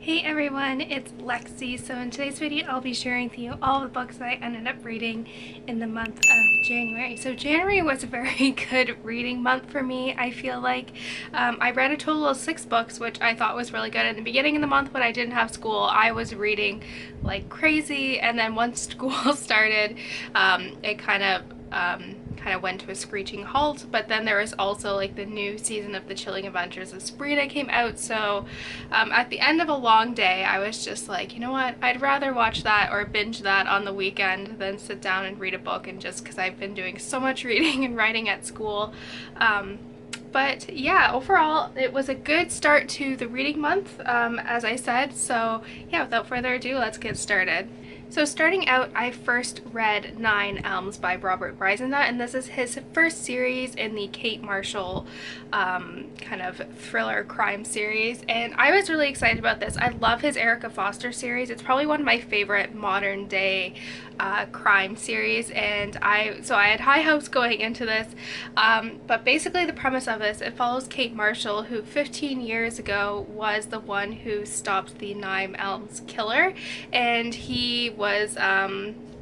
Hey everyone, it's Lexie. So in today's video I'll be sharing with you all the books that I ended up reading in the month of January. So January was a very good reading month for me, I feel like. I read a total of 6 books, which I thought was really good. In the beginning of the month when I didn't have school, I was reading like crazy, and then once school started, it kind of went to a screeching halt. But then there was also like the new season of The Chilling Adventures of Sabrina came out, so at the end of a long day I was just like, you know what, I'd rather watch that or binge that on the weekend than sit down and read a book, and just because I've been doing so much reading and writing at school. But yeah, overall it was a good start to the reading month, as I said. So yeah, without further ado, let's get started. So starting out, I first read 9 Elms by Robert Bryzendine, and this is his first series in the Kate Marshall kind of thriller crime series, and I was really excited about this. I love his Erica Foster series. It's probably one of my favorite modern day crime series, and so I had high hopes going into this. But basically the premise of this, it follows Kate Marshall, who 15 years ago was the one who stopped the 9 Elms killer, and he was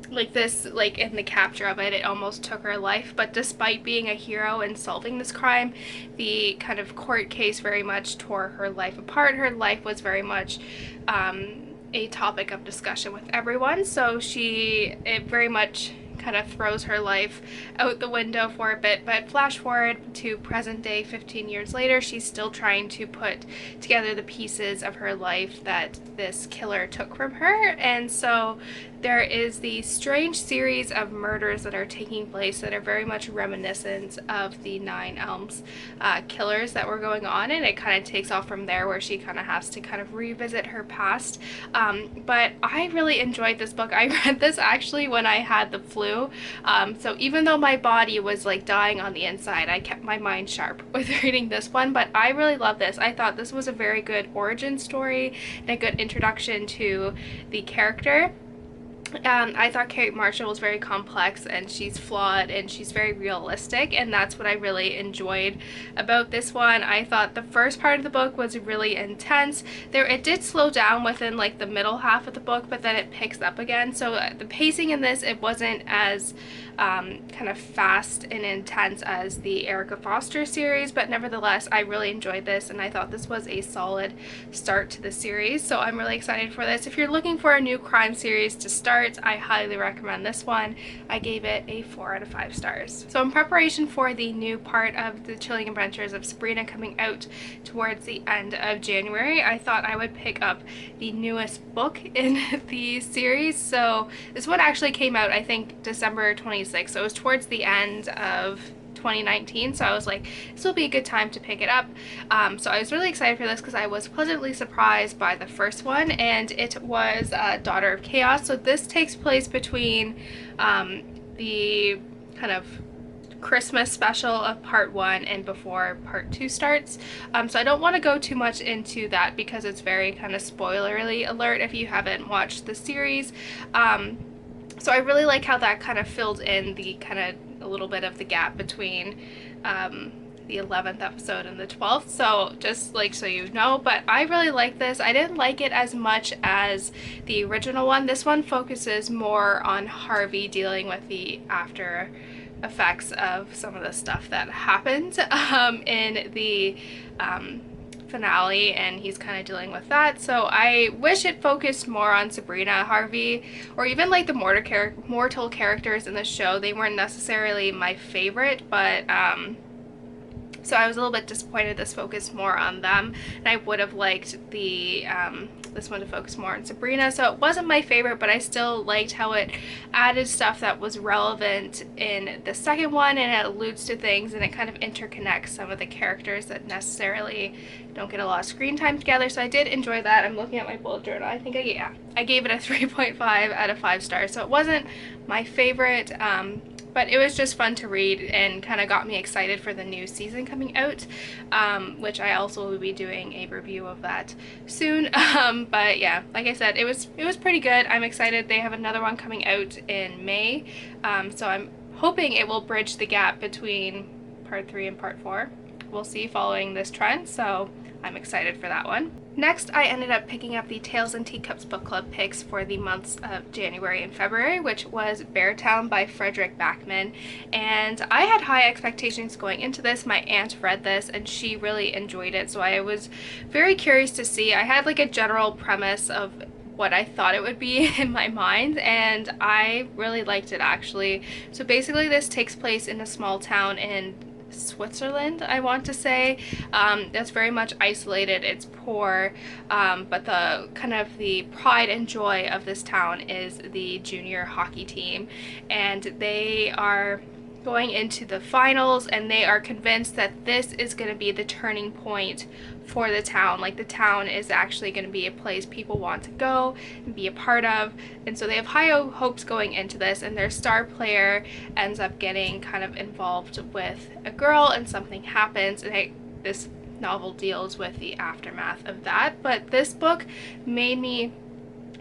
like in the capture of it, it almost took her life. But despite being a hero and solving this crime, the kind of court case very much tore her life apart. Her life was very much a topic of discussion with everyone, so it very much kind of throws her life out the window for a bit. But flash forward to present day, 15 years later, she's still trying to put together the pieces of her life that this killer took from her. And so there is the strange series of murders that are taking place that are very much reminiscent of the 9 Elms killers that were going on, and it kind of takes off from there, where she kind of has to kind of revisit her past. But I really enjoyed this book. I read this actually when I had the flu, so even though my body was like dying on the inside, I kept my mind sharp with reading this one. But I really love this. I thought this was a very good origin story and a good introduction to the character. I thought Kate Marshall was very complex, and she's flawed, and she's very realistic, and that's what I really enjoyed about this one. I thought the first part of the book was really intense. It did slow down within like the middle half of the book, but then it picks up again. So the pacing in this, it wasn't as kind of fast and intense as the Erica Foster series, but nevertheless I really enjoyed this, and I thought this was a solid start to the series. So I'm really excited for this. If you're looking for a new crime series to start, I highly recommend this one. I gave it a 4 out of 5 stars. So in preparation for the new part of The Chilling Adventures of Sabrina coming out towards the end of January, I thought I would pick up the newest book in the series. So this one actually came out, I think, December 26th, so it was towards the end of 2019, so I was like, this will be a good time to pick it up. So I was really excited for this because I was pleasantly surprised by the first one, and it was Daughter of Chaos. So this takes place between the kind of Christmas special of part 1 and before part 2 starts. So I don't want to go too much into that because it's very kind of spoilerly alert if you haven't watched the series. So I really like how that kind of filled in the kind of a little bit of the gap between the 11th episode and the 12th. So just like so you know, but I really like this. I didn't like it as much as the original one. This one focuses more on Harvey dealing with the after effects of some of the stuff that happened in the finale, and he's kind of dealing with that. So I wish it focused more on Sabrina, Harvey, or even like the mortal characters in the show. They weren't necessarily my favorite, but so I was a little bit disappointed this focused more on them, and I would have liked the this one to focus more on Sabrina. So it wasn't my favorite, but I still liked how it added stuff that was relevant in the second one, and it alludes to things, and it kind of interconnects some of the characters that necessarily don't get a lot of screen time together. So I did enjoy that. I'm looking at my bullet journal. I think I gave it a 3.5 out of 5 stars. So it wasn't my favorite, but it was just fun to read and kind of got me excited for the new season coming out, which I also will be doing a review of that soon. But yeah, like I said, it was pretty good. I'm excited. They have another one coming out in May, so I'm hoping it will bridge the gap between part 3 and part 4. We'll see following this trend, so I'm excited for that one. Next, I ended up picking up the Tales and Teacups book club picks for the months of January and February, which was Beartown by Frederick Backman. And I had high expectations going into this. My aunt read this and she really enjoyed it, so I was very curious to see. I had like a general premise of what I thought it would be in my mind, and I really liked it actually. So basically this takes place in a small town in Switzerland, I want to say. That's very much isolated, it's poor, but the kind of the pride and joy of this town is the junior hockey team, and they are going into the finals, and they are convinced that this is going to be the turning point for the town. Like, the town is actually going to be a place people want to go and be a part of, and so they have high hopes going into this, and their star player ends up getting kind of involved with a girl, and something happens, and this novel deals with the aftermath of that. But this book made me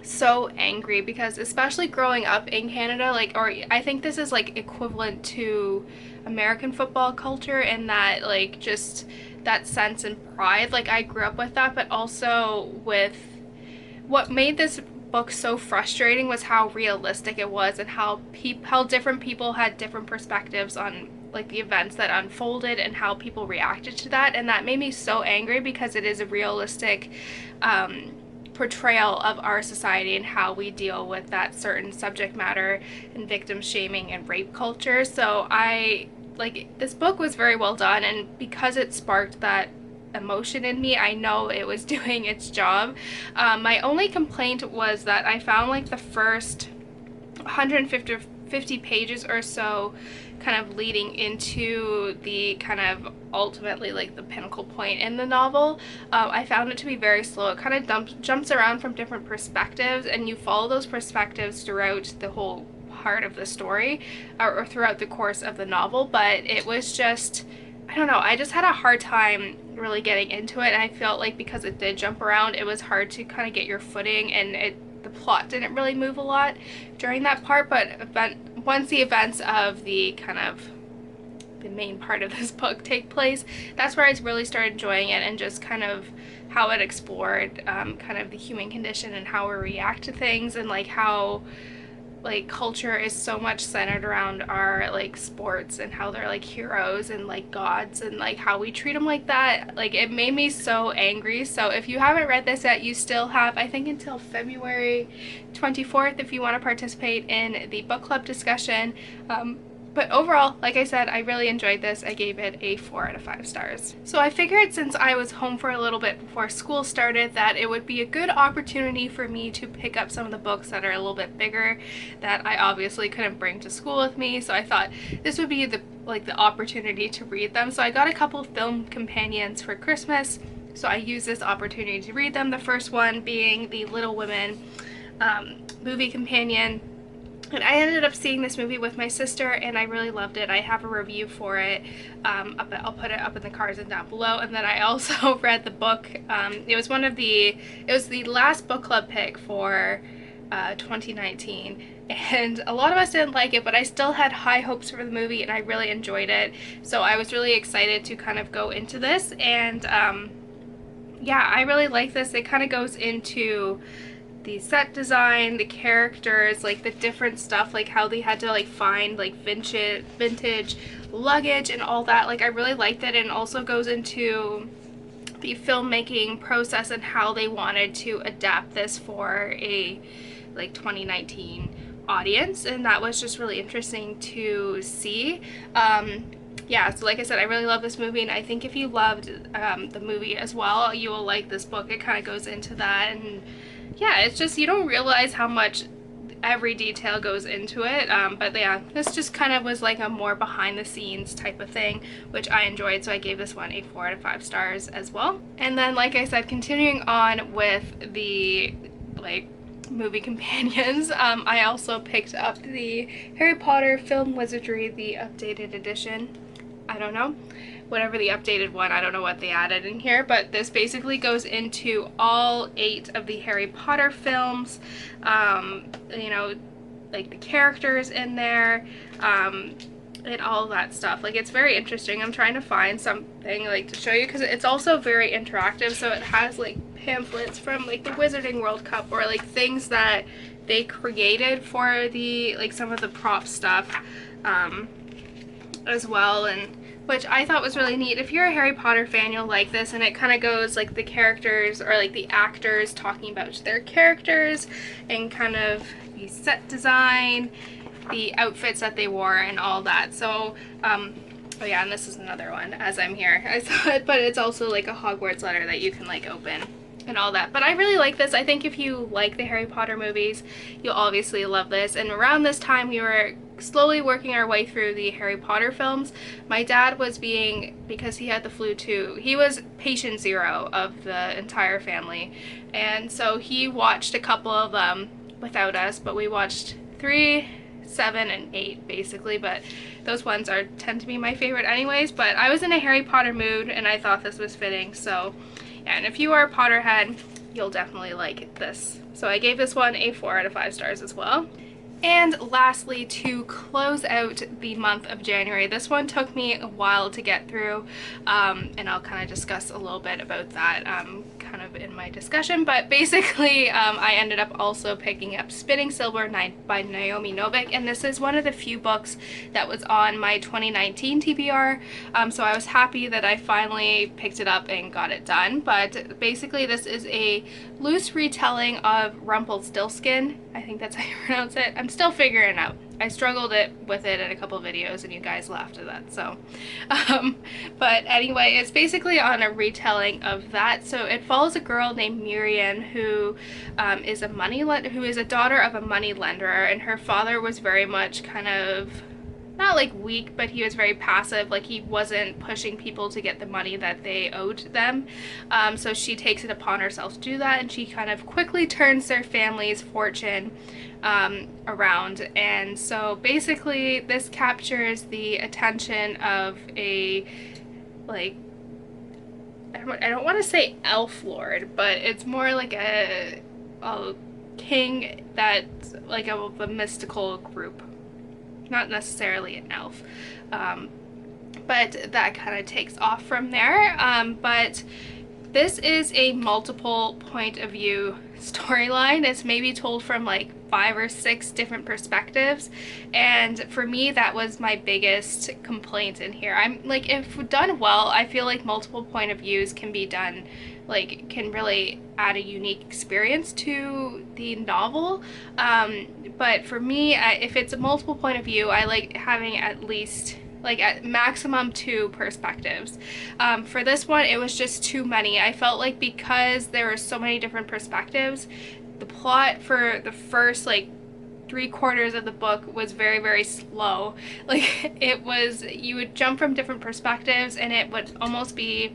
so angry because, especially growing up in Canada, like, or I think this is like equivalent to American football culture in that, like, just that sense and pride, like I grew up with that, but also with what made this book so frustrating was how realistic it was, and how different people had different perspectives on like the events that unfolded and how people reacted to that. And that made me so angry because it is a realistic portrayal of our society and how we deal with that certain subject matter and victim shaming and rape culture. So this book was very well done, and because it sparked that emotion in me, I know it was doing its job. My only complaint was that I found like the first 150 pages or so kind of leading into the kind of ultimately like the pinnacle point in the novel, I found it to be very slow. It kind of jumps around from different perspectives, and you follow those perspectives throughout the whole part of the story, or throughout the course of the novel. But it was just, I don't know, I just had a hard time really getting into it, and I felt like because it did jump around, it was hard to kind of get your footing, and the plot didn't really move a lot during that part. But once the events of the kind of the main part of this book take place, that's where I really started enjoying it, and just kind of how it explored kind of the human condition and how we react to things, and like how like culture is so much centered around our like sports and how they're like heroes and like gods, and like how we treat them like that. Like, it made me so angry. So if you haven't read this yet, you still have, I think, until February 24th if you want to participate in the book club discussion. But overall, like I said, I really enjoyed this. I gave it a 4 out of 5 stars. So I figured, since I was home for a little bit before school started, that it would be a good opportunity for me to pick up some of the books that are a little bit bigger that I obviously couldn't bring to school with me. So I thought this would be the opportunity to read them. So I got a couple of film companions for Christmas, so I used this opportunity to read them. The first one being the Little Women movie companion. And I ended up seeing this movie with my sister, and I really loved it. I have a review for it. I'll put it up in the cards and down below. And then I also read the book. It was the last book club pick for 2019, and a lot of us didn't like it, but I still had high hopes for the movie, and I really enjoyed it. So I was really excited to kind of go into this, and yeah, I really like this. It kind of goes into the set design, the characters, like the different stuff, like how they had to like find like vintage luggage and all that. Like, I really liked it, and also goes into the filmmaking process and how they wanted to adapt this for a like 2019 audience, and that was just really interesting to see. Yeah, so like I said, I really love this movie, and I think if you loved the movie as well, you will like this book. It kind of goes into that, and yeah, it's just, you don't realize how much every detail goes into it, but yeah, this just kind of was like a more behind the scenes type of thing, which I enjoyed, so I gave this one a 4 out of 5 stars as well. And then, like I said, continuing on with the like movie companions, I also picked up the Harry Potter Film Wizardry, the updated edition. I don't know, whatever the updated one, I don't know what they added in here, but this basically goes into all 8 of the Harry Potter films, you know, like the characters in there, and all that stuff. Like, it's very interesting. I'm trying to find something like to show you, because it's also very interactive. So it has like pamphlets from like the Wizarding World Cup, or like things that they created for the like some of the prop stuff as well, and which I thought was really neat. If you're a Harry Potter fan, you'll like this, and it kind of goes like the characters, or like the actors talking about their characters, and kind of the set design, the outfits that they wore, and all that. So oh yeah, and this is another one as I'm here. I saw it, but it's also like a Hogwarts letter that you can like open and all that. But I really like this. I think if you like the Harry Potter movies, you'll obviously love this. And around this time, we were slowly working our way through the Harry Potter films. My dad was because he had the flu too, he was patient zero of the entire family, and so he watched a couple of them without us, but we watched 3, 7, and 8 basically, but those ones tend to be my favorite anyways. But I was in a Harry Potter mood, and I thought this was fitting. So yeah, and if you are a Potterhead, you'll definitely like this. So I gave this one a 4 out of 5 stars as well. And lastly, to close out the month of January, this one took me a while to get through, and I'll kind of discuss a little bit about that kind of in my discussion. But basically, I ended up also picking up Spinning Silver by Naomi Novik, and this is one of the few books that was on my 2019 TBR, so I was happy that I finally picked it up and got it done. But basically, this is a loose retelling of Rumpelstiltskin. I think that's how you pronounce it. I'm still figuring it out. I struggled with it in a couple videos, and you guys laughed at that. So, but anyway, it's basically on a retelling of that. So it follows a girl named Miriam who is a daughter of a money lender, and her father was very much kind of not like weak, but he was very passive. Like, he wasn't pushing people to get the money that they owed them. So she takes it upon herself to do that, and she kind of quickly turns their family's fortune around. And so basically this captures the attention of a, like, I don't want to say elf lord, but it's more like a king that's like of a mystical group. Not necessarily an elf, but that kind of takes off from there. But this is a multiple point of view storyline. It's maybe told from like 5 or 6 different perspectives, and for me that was my biggest complaint in here. I'm like, if done well, I feel like multiple point of views can be done, like, can really add a unique experience to the novel. But for me, if it's a multiple point of view, I like having at least, like, at maximum 2 perspectives. For this one, it was just too many. I felt like because there were so many different perspectives, the plot for the first like 3/4 of the book was very, very slow. Like, it was, you would jump from different perspectives, and it would almost be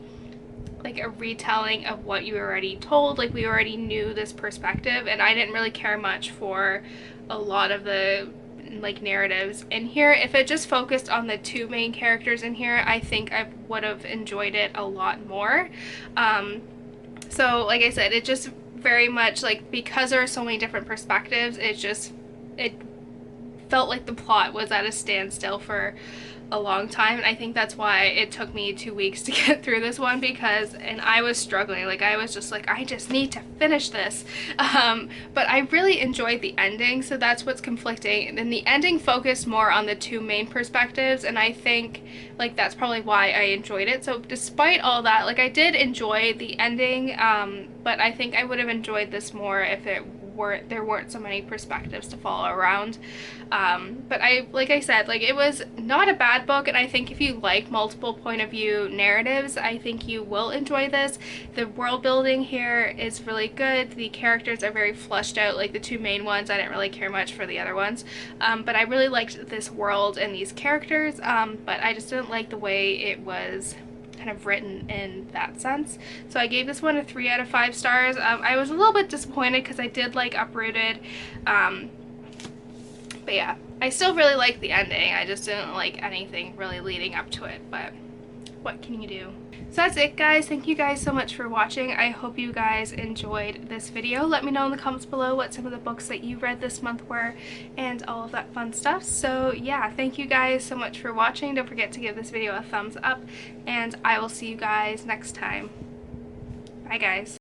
like a retelling of what you already told. Like, we already knew this perspective, and I didn't really care much for a lot of the like narratives in here. If it just focused on the 2 main characters in here, I think I would have enjoyed it a lot more. So like I said, it just very much, like, because there are so many different perspectives, it felt like the plot was at a standstill for a long time, and I think that's why it took me 2 weeks to get through this one, and I was struggling. Like, I was just like, I just need to finish this. But I really enjoyed the ending, so that's what's conflicting. And the ending focused more on the 2 main perspectives, and I think, like, that's probably why I enjoyed it. So despite all that, like, I did enjoy the ending, but I think I would have enjoyed this more if there weren't so many perspectives to follow around. But like I said, like, it was not a bad book, and I think if you like multiple point of view narratives, I think you will enjoy this. The world building here is really good. The characters are very fleshed out. Like, the 2 main ones, I didn't really care much for the other ones, but I really liked this world and these characters, but I just didn't like the way it was kind of written in that sense. So I gave this one a 3 out of 5 stars. I was a little bit disappointed because I did like Uprooted, but yeah, I still really liked the ending. I just didn't like anything really leading up to it, but what can you do? So that's it, guys. Thank you guys so much for watching. I hope you guys enjoyed this video. Let me know in the comments below what some of the books that you read this month were and all of that fun stuff. So yeah, thank you guys so much for watching. Don't forget to give this video a thumbs up, and I will see you guys next time. Bye, guys.